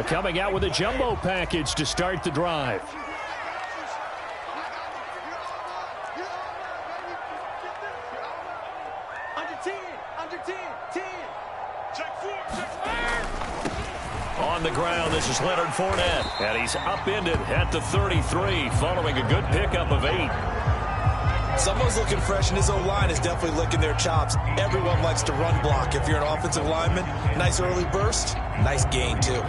Coming out with a jumbo package to start the drive. On the ground, this is Leonard Fournette, and he's upended at the 33 following a good pickup of 8. Someone's looking fresh, and his O-line is definitely licking their chops. Everyone likes to run block. If you're an offensive lineman, nice early burst, nice gain, too.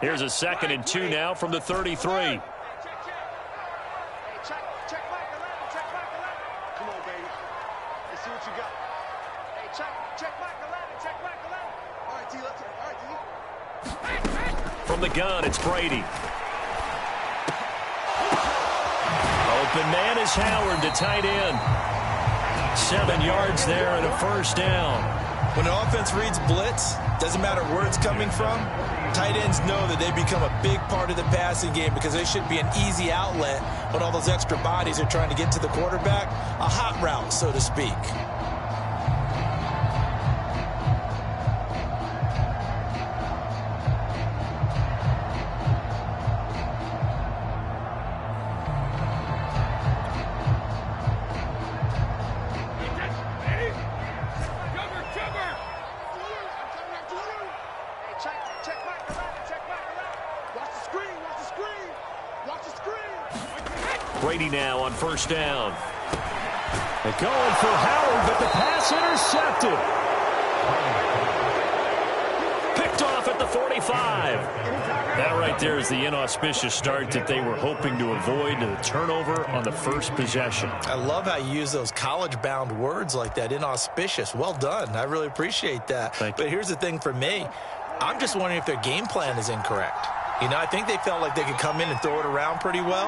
Here's a 2nd and 2 now from the 33. From the gun, it's Brady. Open man is Howard, the tight end. 7 yards there and a first down. When an offense reads blitz, doesn't matter where it's coming from, tight ends know that they become a big part of the passing game because they should be an easy outlet when all those extra bodies are trying to get to the quarterback. A hot route, so to speak. Brady now on first down. They're going for Howard, but the pass intercepted. Picked off at the 45. That right there is the inauspicious start that they were hoping to avoid, the turnover on the first possession. I love how you use those college-bound words like that, inauspicious. Well done. I really appreciate that. Thank you. But here's the thing for me. I'm just wondering if their game plan is incorrect. You know, I think they felt like they could come in and throw it around pretty well.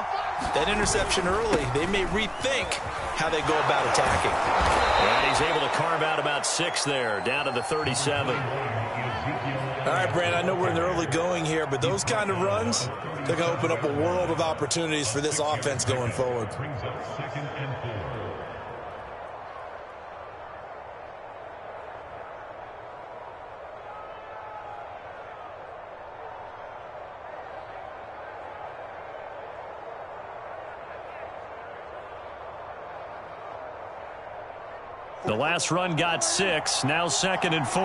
That interception early, they may rethink how they go about attacking. And he's able to carve out about 6 there, down to the 37. All right, Brand, I know we're in the early going here, but those kind of runs, they're going to open up a world of opportunities for this offense going forward. The last run got 6, now 2nd and 4.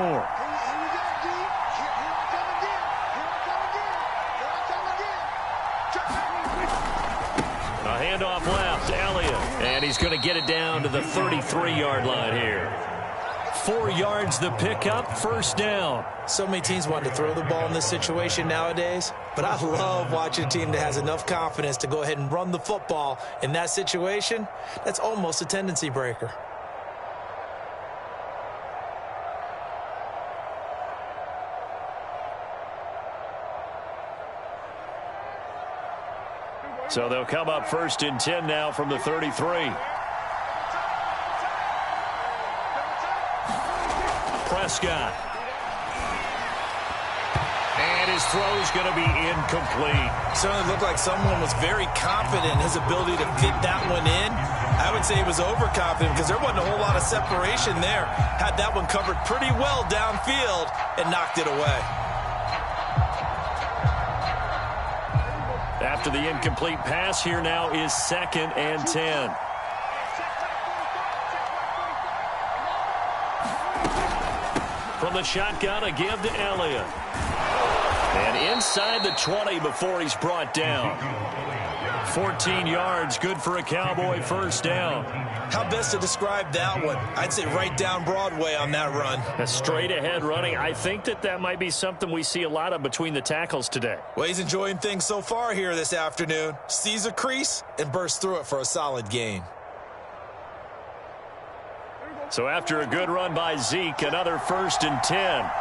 A handoff left, Elliott, and he's going to get it down to the 33-yard line here. 4 yards the pickup, first down. So many teams want to throw the ball in this situation nowadays, but I love watching a team that has enough confidence to go ahead and run the football in that situation. That's almost a tendency breaker. So they'll come up 1st and 10 now from the 33. Prescott. And his throw's going to be incomplete. Certainly looked like someone was very confident in his ability to fit that one in. I would say he was overconfident because there wasn't a whole lot of separation there. Had that one covered pretty well downfield and knocked it away. After the incomplete pass, here now is 2nd and 10. From the shotgun, a give to Elliott. And inside the 20 before he's brought down. 14 yards, good for a Cowboy first down. How best to describe that one? I'd say right down Broadway on that run. A straight ahead running. I think that might be something we see a lot of between the tackles today. Well, he's enjoying things so far here this afternoon. Sees a crease and bursts through it for a solid gain. So after a good run by Zeke, another 1st and 10.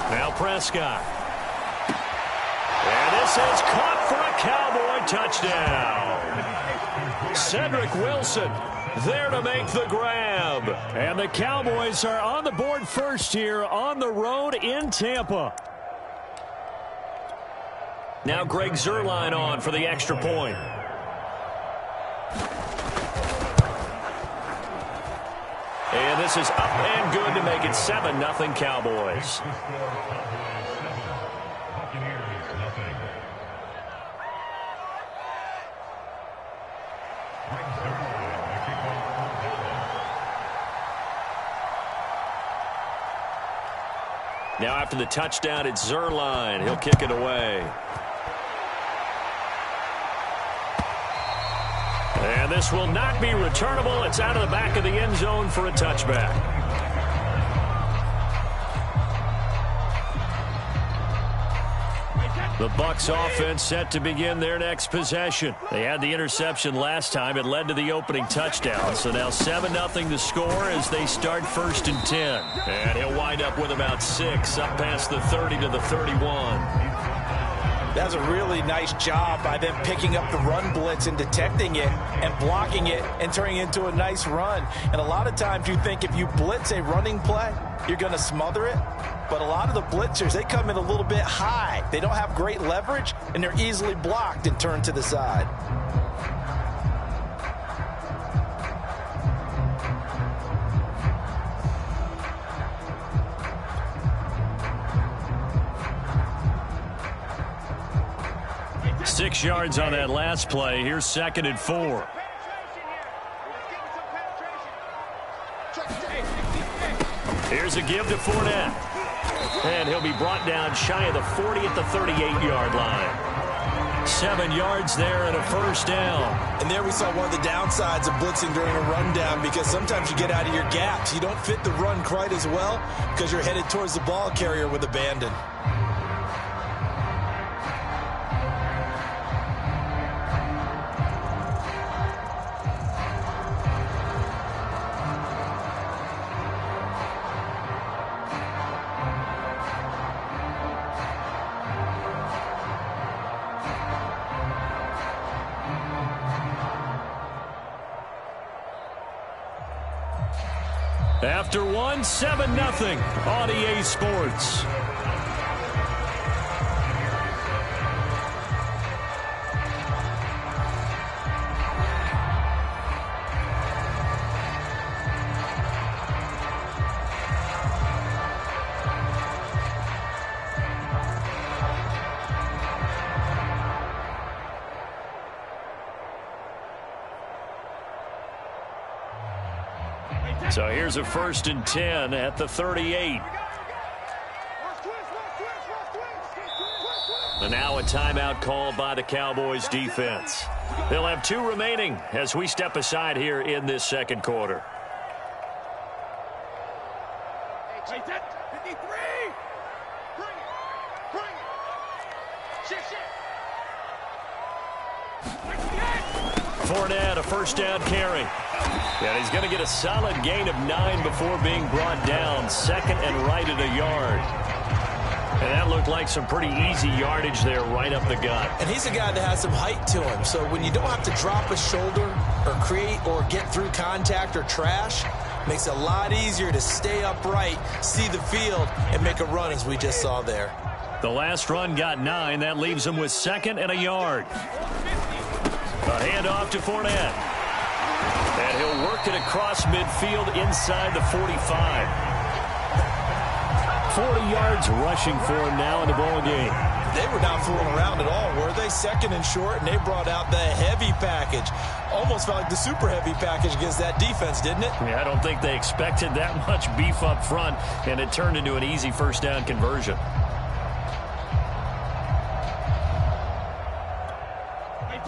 Now Prescott. And this is caught for a Cowboy touchdown. Cedric Wilson there to make the grab. And the Cowboys are on the board first here on the road in Tampa. Now Greg Zuerlein on for the extra point. And this is up and good to make it 7-0 Cowboys. Now after the touchdown, it's Zuerlein. He'll kick it away. And this will not be returnable. It's out of the back of the end zone for a touchback. The Bucs offense set to begin their next possession. They had the interception last time. It led to the opening touchdown. So now 7-0 to score as they start 1st and 10. And he'll wind up with about 6 up past the 30 to the 31. That's a really nice job by them picking up the run blitz and detecting it and blocking it and turning it into a nice run. And a lot of times you think if you blitz a running play, you're going to smother it. But a lot of the blitzers, they come in a little bit high. They don't have great leverage, and they're easily blocked and turned to the side. Six yards on that last play. Here's 2nd and 4. Here's a give to Fournette. And he'll be brought down shy of the 40 at the 38-yard line. 7 yards there and a 1st down. And there we saw one of the downsides of blitzing during a rundown, because sometimes you get out of your gaps. You don't fit the run quite as well because you're headed towards the ball carrier with abandon. After 7-0 on EA Sports. So here's a 1st and 10 at the 38. And now a timeout called by the Cowboys defense. They'll have 2 remaining as we step aside here in this 2nd quarter. Fournette, a 1st down carry. And he's going to get a solid gain of 9 before being brought down. 2nd and right at a yard. And that looked like some pretty easy yardage there right up the gut. And he's a guy that has some height to him. So when you don't have to drop a shoulder or create or get through contact or trash, makes it a lot easier to stay upright, see the field, and make a run as we just saw there. The last run got 9. That leaves him with 2nd and a yard. A handoff to Fournette. And he'll work it across midfield inside the 45. 40 yards rushing for him now in the ball game. They were not fooling around at all, were they? 2nd and short, and they brought out the heavy package. Almost felt like the super heavy package against that defense, didn't it? Yeah, I don't think they expected that much beef up front, and it turned into an easy 1st down conversion.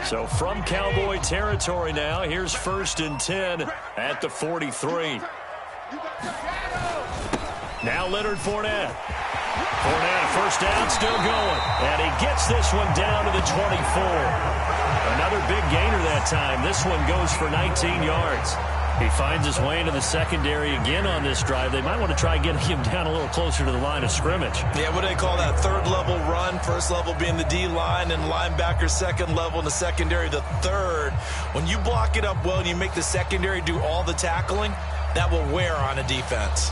So from Cowboy territory now, here's 1st and 10 at the 43. Now Leonard Fournette. Fournette, 1st down, still going. And he gets this one down to the 24. Another big gainer that time. This one goes for 19 yards. He finds his way into the secondary again on this drive. They might want to try getting him down a little closer to the line of scrimmage. Yeah, what do they call that? Third level run, first level being the D-line, and linebacker second level in the secondary, the third. When you block it up well and you make the secondary do all the tackling, that will wear on a defense.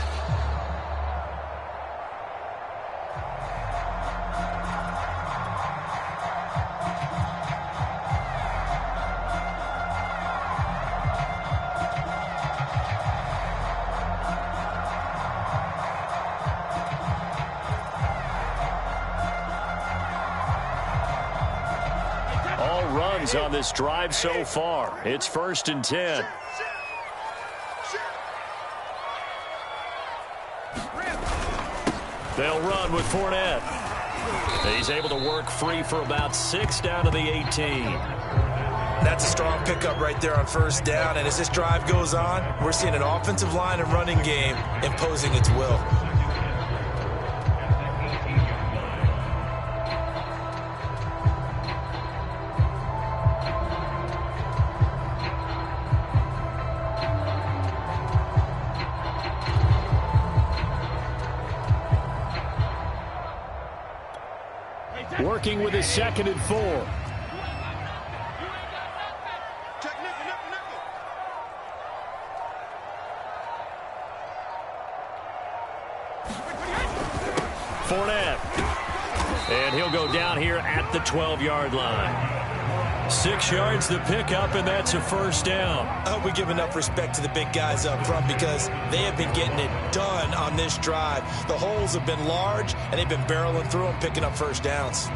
On this drive so far. It's 1st and 10. They'll run with Fournette. He's able to work free for about 6 down to the 18. That's a strong pickup right there on first down. And as this drive goes on, we're seeing an offensive line and running game imposing its will. Working with his 2nd and 4. Fournette. And he'll go down here at the 12-yard line. 6 yards the pickup, and that's a first down. I hope we give enough respect to the big guys up front because they have been getting it done on this drive. The holes have been large, and they've been barreling through them, picking up first downs.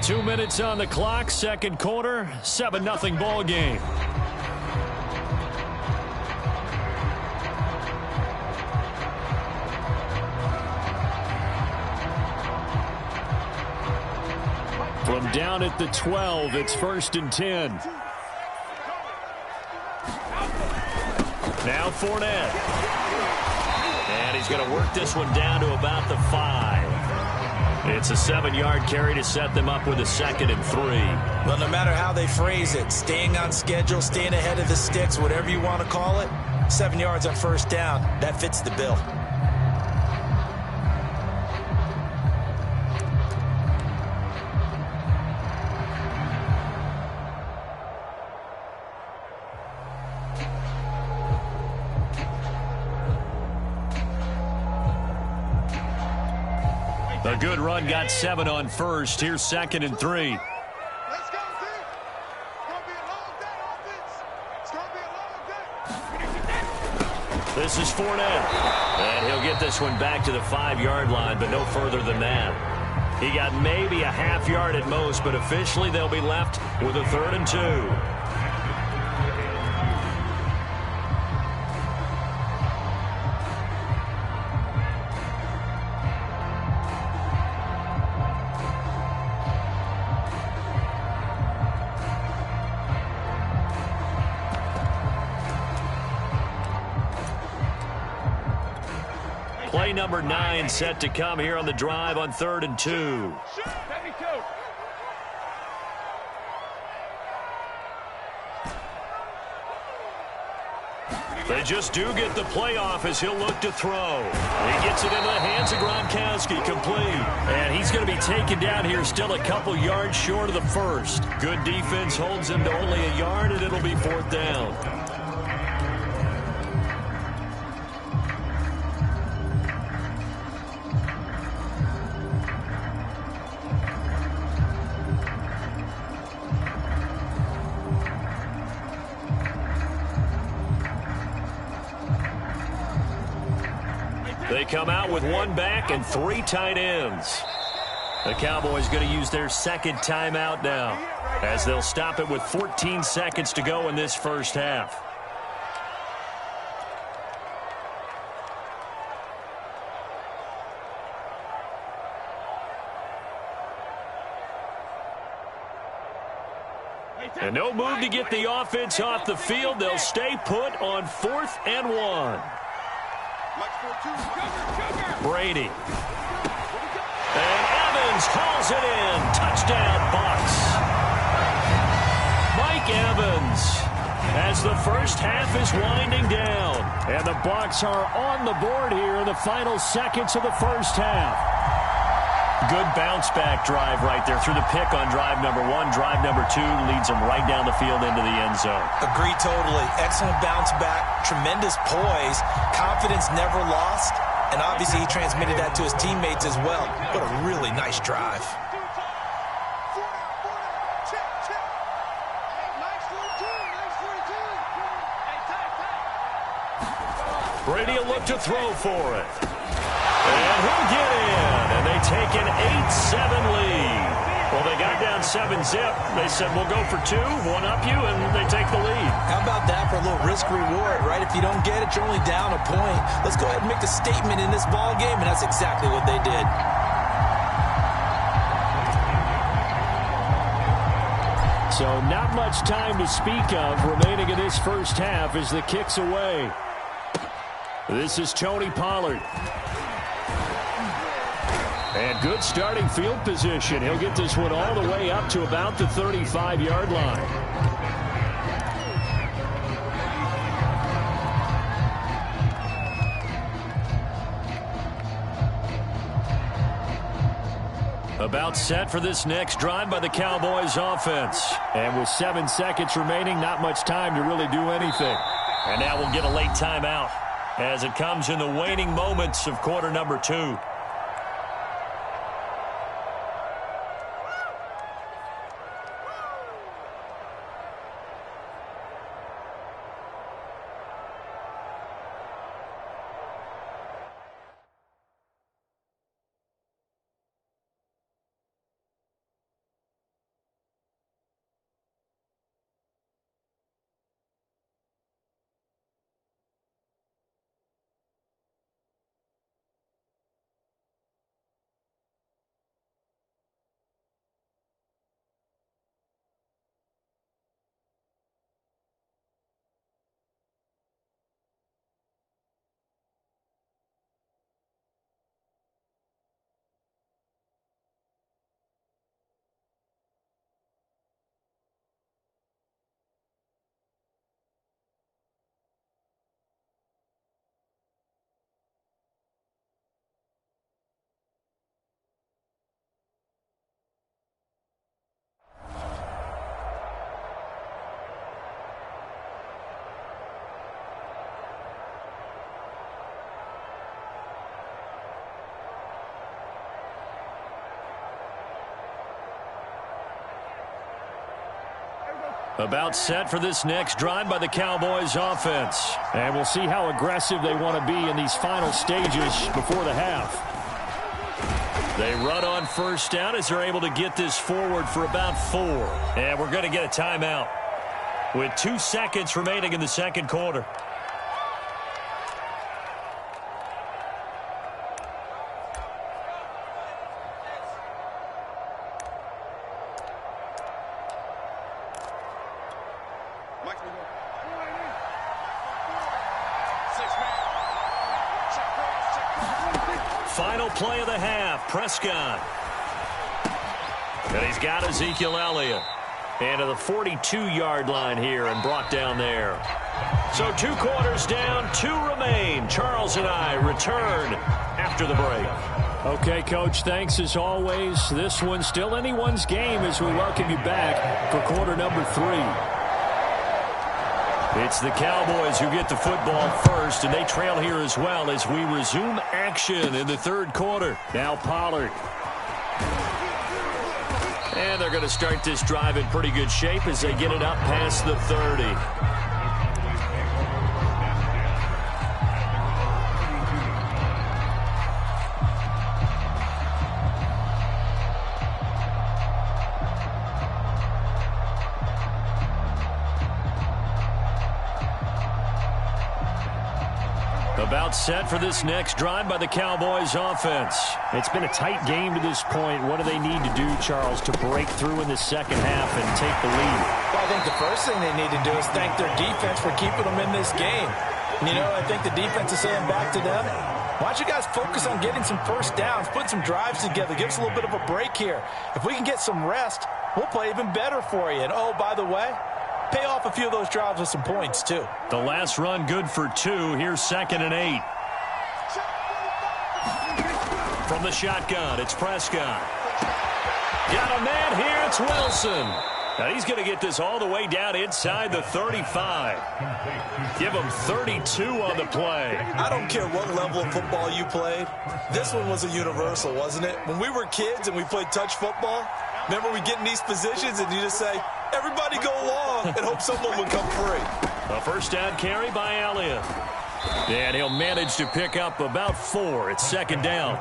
Two minutes on the clock, second quarter, 7-0 ball game. From down at the 12, it's 1st and 10. Now Fournette. And he's going to work this one down to about the 5. It's a 7-yard carry to set them up with a 2nd and 3. Well, no matter how they phrase it, staying on schedule, staying ahead of the sticks, whatever you want to call it, 7 yards on first down, that fits the bill. A good run, got 7 on first. Here's 2nd and 3. Let's go, team. It's going to be a long day, offense. It's going to be a long day. This is Fournette. And he'll get this one back to the 5-yard line, but no further than that. He got maybe a half yard at most, but officially they'll be left with a 3rd and 2. Play number 9 set to come here on the drive on 3rd and 2. They just do get the playoff as he'll look to throw. He gets it into the hands of Gronkowski, complete. And he's going to be taken down here still a couple yards short of the first. Good defense holds him to only a yard, and it'll be 4th down. They come out with 1 back and 3 tight ends. The Cowboys going to use their 2nd timeout now as they'll stop it with 14 seconds to go in this first half. And no move to get the offense off the field. They'll stay put on 4th and 1. Brady. And Evans hauls it in. Touchdown, Bucs. Mike Evans, as the first half is winding down. And the Bucs are on the board here in the final seconds of the first half. Good bounce-back drive right there through the pick on drive number 1. Drive number 2 leads them right down the field into the end zone. Agree totally. Excellent bounce-back, tremendous poise, confidence never lost, and obviously he transmitted that to his teammates as well. What a really nice drive. Brady will look to throw for it. And he'll get in. And they take an 8-7 lead. Well, they got down 7-zip. They said, we'll go for 2, one up you, and they take the lead. How about that for a little risk-reward, right? If you don't get it, you're only down a point. Let's go ahead and make a statement in this ball game, and that's exactly what they did. So not much time to speak of remaining in this first half as the kick's away. This is Tony Pollard. And good starting field position. He'll get this one all the way up to about the 35-yard line. About set for this next drive by the Cowboys offense. And with 7 seconds remaining, not much time to really do anything. And now we'll get a late timeout as it comes in the waning moments of quarter number 2. About set for this next drive by the Cowboys offense. And we'll see how aggressive they want to be in these final stages before the half. They run on first down as they're able to get this forward for about 4. And we're going to get a timeout with 2 seconds remaining in the second quarter. Final play of the half, Prescott. And he's got Ezekiel Elliott. And to the 42-yard line here and brought down there. So 2 quarters down, 2 remain. Charles and I return after the break. Okay, Coach, thanks as always. This one's still anyone's game as we welcome you back for quarter number 3. It's the Cowboys who get the football first, and they trail here as well as we resume action in the third quarter. Now Pollard. And they're going to start this drive in pretty good shape as they get it up past the 30. About set for this next drive by the Cowboys offense. It's been a tight game to this point. What do they need to do, Charles, to break through in the second half and take the lead? Well, I think the first thing they need to do is thank their defense for keeping them in this game. You know, I think the defense is saying back to them, why don't you guys focus on getting some first downs, put some drives together, give us a little bit of a break here. If we can get some rest, we'll play even better for you. And, oh, by the way, pay off a few of those drives with some points, too. The last run good for 2. Here's 2nd and 8. From the shotgun, it's Prescott. Got a man here, it's Wilson. Now he's going to get this all the way down inside the 35. Give him 32 on the play. I don't care what level of football you played. This one was a universal, wasn't it? When we were kids and we played touch football, remember we get in these positions and you just say, everybody go along and hope someone would come free. A first down carry by Elliott. And he'll manage to pick up about 4. It's 2nd down.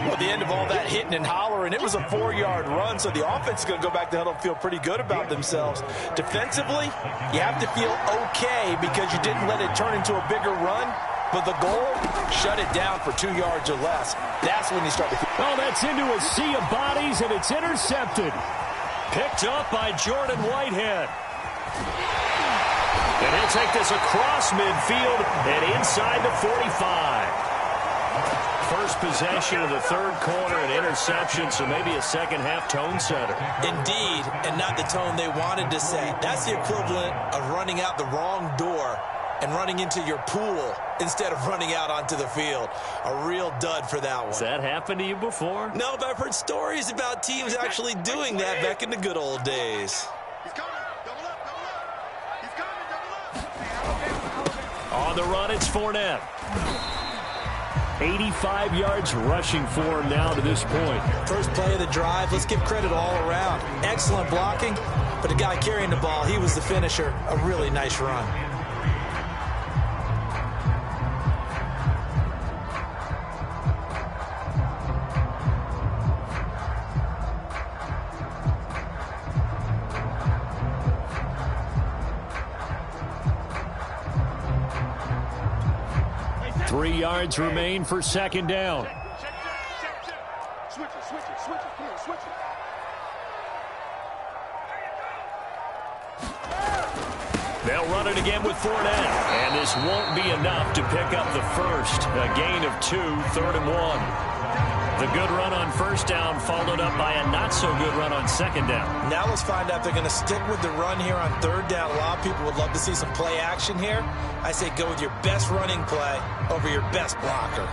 Well, at the end of all that hitting and hollering, it was a 4-yard run, so the offense is going to go back to huddle and feel pretty good about themselves. Defensively, you have to feel okay because you didn't let it turn into a bigger run, but the goal, shut it down for 2 yards or less. That's when you start to feel. Oh, that's into a sea of bodies, and it's intercepted. Picked up by Jordan Whitehead. And he'll take this across midfield and inside the 45. First possession of the 3rd quarter, an interception, so maybe a second-half tone setter. Indeed, and not the tone they wanted to set. That's the equivalent of running out the wrong door and running into your pool instead of running out onto the field. A real dud for that one. Has that happened to you before? No, but I've heard stories about teams actually doing that back in the good old days. He's coming. Double up, double up. He's coming, double up. On the run, it's Fournette. 85 yards rushing for him now to this point. First play of the drive, let's give credit all around. Excellent blocking, but the guy carrying the ball, he was the finisher. A really nice run. Three yards remain for 2nd down. Switch it, switch it, switch it. Come on, switch it. They'll run it again with Fournette. And this won't be enough to pick up the first. A gain of 2, 3rd and 1. The good run on 1st down followed up by a not-so-good run on 2nd down. Now let's find out if they're going to stick with the run here on 3rd down. A lot of people would love to see some play action here. I say go with your best running play over your best blocker.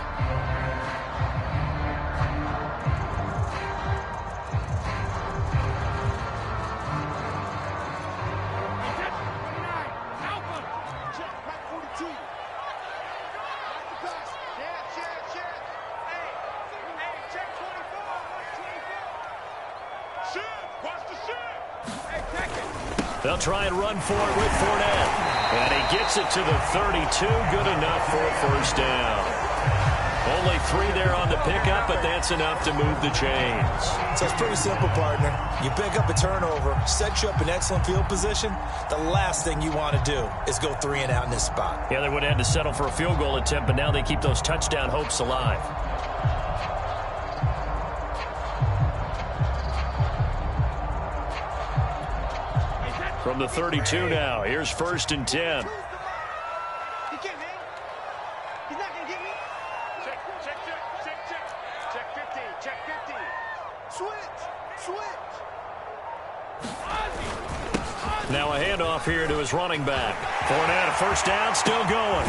They'll try and run for it with Fournette. And he gets it to the 32. Good enough for a first down. Only 3 there on the pickup, but that's enough to move the chains. So it's pretty simple, partner. You pick up a turnover, set you up in excellent field position. The last thing you want to do is go 3 and out in this spot. Yeah, they would have had to settle for a field goal attempt, but now they keep those touchdown hopes alive. From the 32 now, here's 1st and 10. He can't hang. He's not going to get me. Check, check, check, check, check. Check 15, check 15. Switch, switch. Now a handoff here to his running back. Fournette, a first down, still going.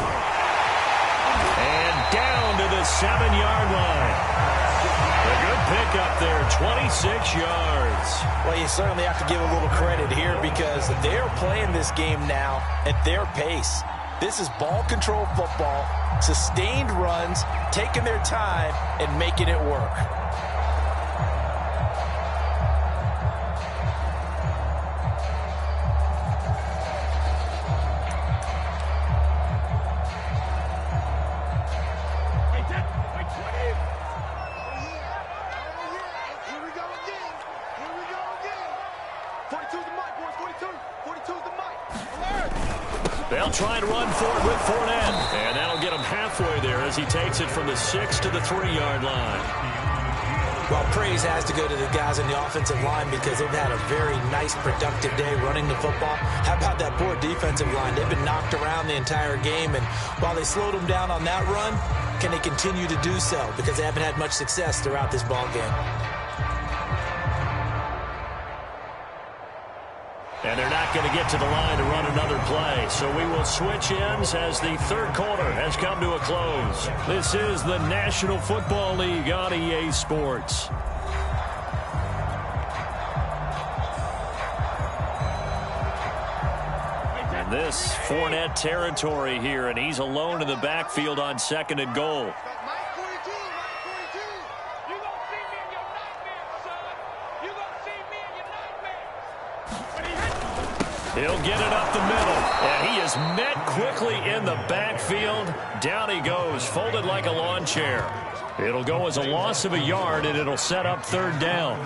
And down to the 7-yard line. A good pickup there, 26 yards. Well, you certainly have to give a little credit here because they're playing this game now at their pace. This is ball control football, sustained runs, taking their time and making it work. They'll try and run for it with Fournette. And that'll get him halfway there as he takes it from the 6 to the 3-yard line. Well, praise has to go to the guys in the offensive line because they've had a very nice, productive day running the football. How about that poor defensive line. They've been knocked around the entire game, and while they slowed them down on that run, can they continue to do so? Because they haven't had much success throughout this ball game. And they're not going to get to the line to run another play. So we will switch ends as the third quarter has come to a close. This is the National Football League on EA Sports. And this Fournette territory here, and he's alone in the backfield on 2nd and goal. He'll get it up the middle, and he is met quickly in the backfield. Down he goes, folded like a lawn chair. It'll go as a loss of a yard, and it'll set up 3rd down.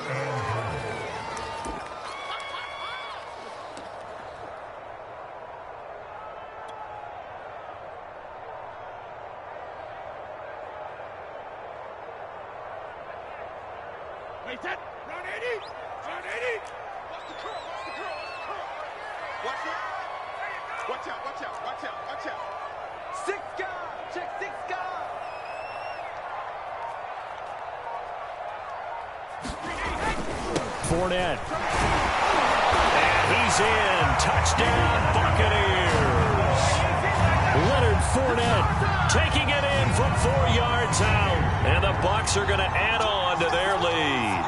Wait, that run 80, run 80. Watch the curl, watch the curl, watch the curl. Watch it. Watch out, watch out, watch out, watch out. 6 guard, check 6 guard. Fournette. And he's in. Touchdown, Buccaneers. Leonard Fournette taking it in from 4 yards out. And the Bucs are going to add on to their lead.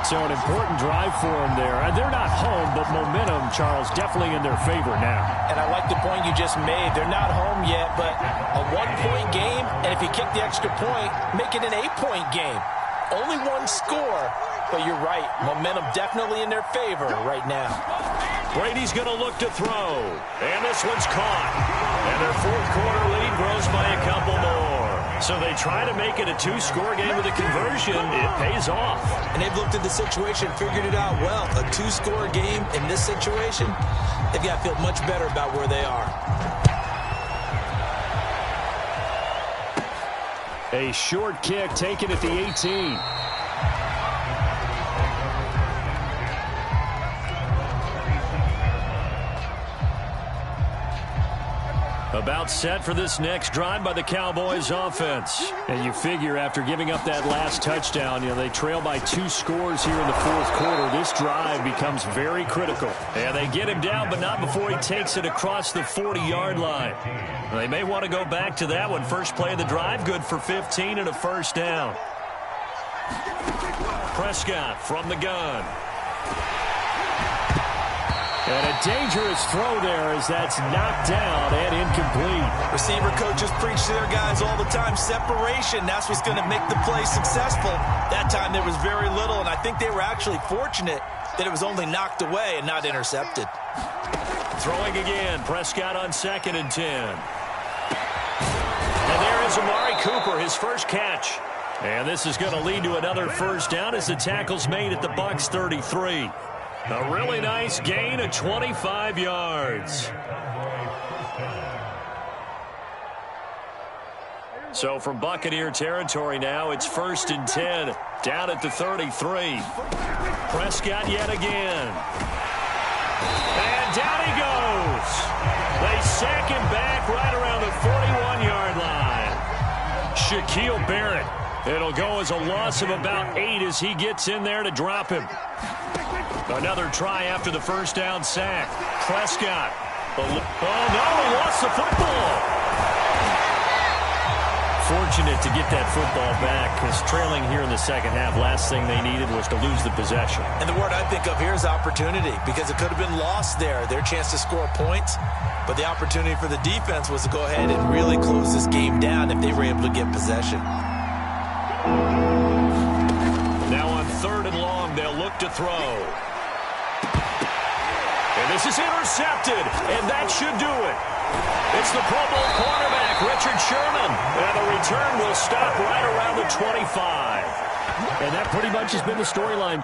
So an important drive for them there. They're not home, but momentum, Charles, definitely in their favor now. And I like the point you just made. They're not home yet, but a 1-point game, and if you kick the extra point, make it an 8-point game. Only 1 score, but you're right. Momentum definitely in their favor right now. Brady's going to look to throw, and this one's caught. And their 4th quarter lead grows by a couple more. So they try to make it a 2-score game with a conversion. It pays off. And they've looked at the situation, figured it out well. A 2-score game in this situation, they've got to feel much better about where they are. A short kick taken at the 18. About set for this next drive by the Cowboys offense. And you figure after giving up that last touchdown, they trail by 2 scores here in the 4th quarter. This drive becomes very critical. And they get him down, but not before he takes it across the 40-yard line. They may want to go back to that one. First play of the drive, good for 15 and a 1st down. Prescott from the gun. And a dangerous throw there as that's knocked down and incomplete. Receiver coaches preach to their guys all the time. Separation, that's what's going to make the play successful. That time there was very little, and I think they were actually fortunate that it was only knocked away and not intercepted. Throwing again, Prescott on 2nd and 10. And there is Amari Cooper, his first catch. And this is going to lead to another 1st down as the tackle's made at the Bucs 33. A really nice gain of 25 yards. So from Buccaneer territory now, it's 1st and 10, down at the 33. Prescott yet again. And down he goes. They sack him back right around the 41-yard line. Shaquille Barrett. It'll go as a loss of about 8 as he gets in there to drop him. Another try after the 1st down sack. Prescott. Oh, no, he lost the football. Fortunate to get that football back, because trailing here in the 2nd half, last thing they needed was to lose the possession. And the word I think of here is opportunity, because it could have been lost there, their chance to score points. But the opportunity for the defense was to go ahead and really close this game down if they were able to get possession. Now on 3rd and long, they'll look to throw. And this is intercepted, and that should do it. It's the Pro Bowl cornerback, Richard Sherman. And the return will stop right around the 25. And that pretty much has been the storyline.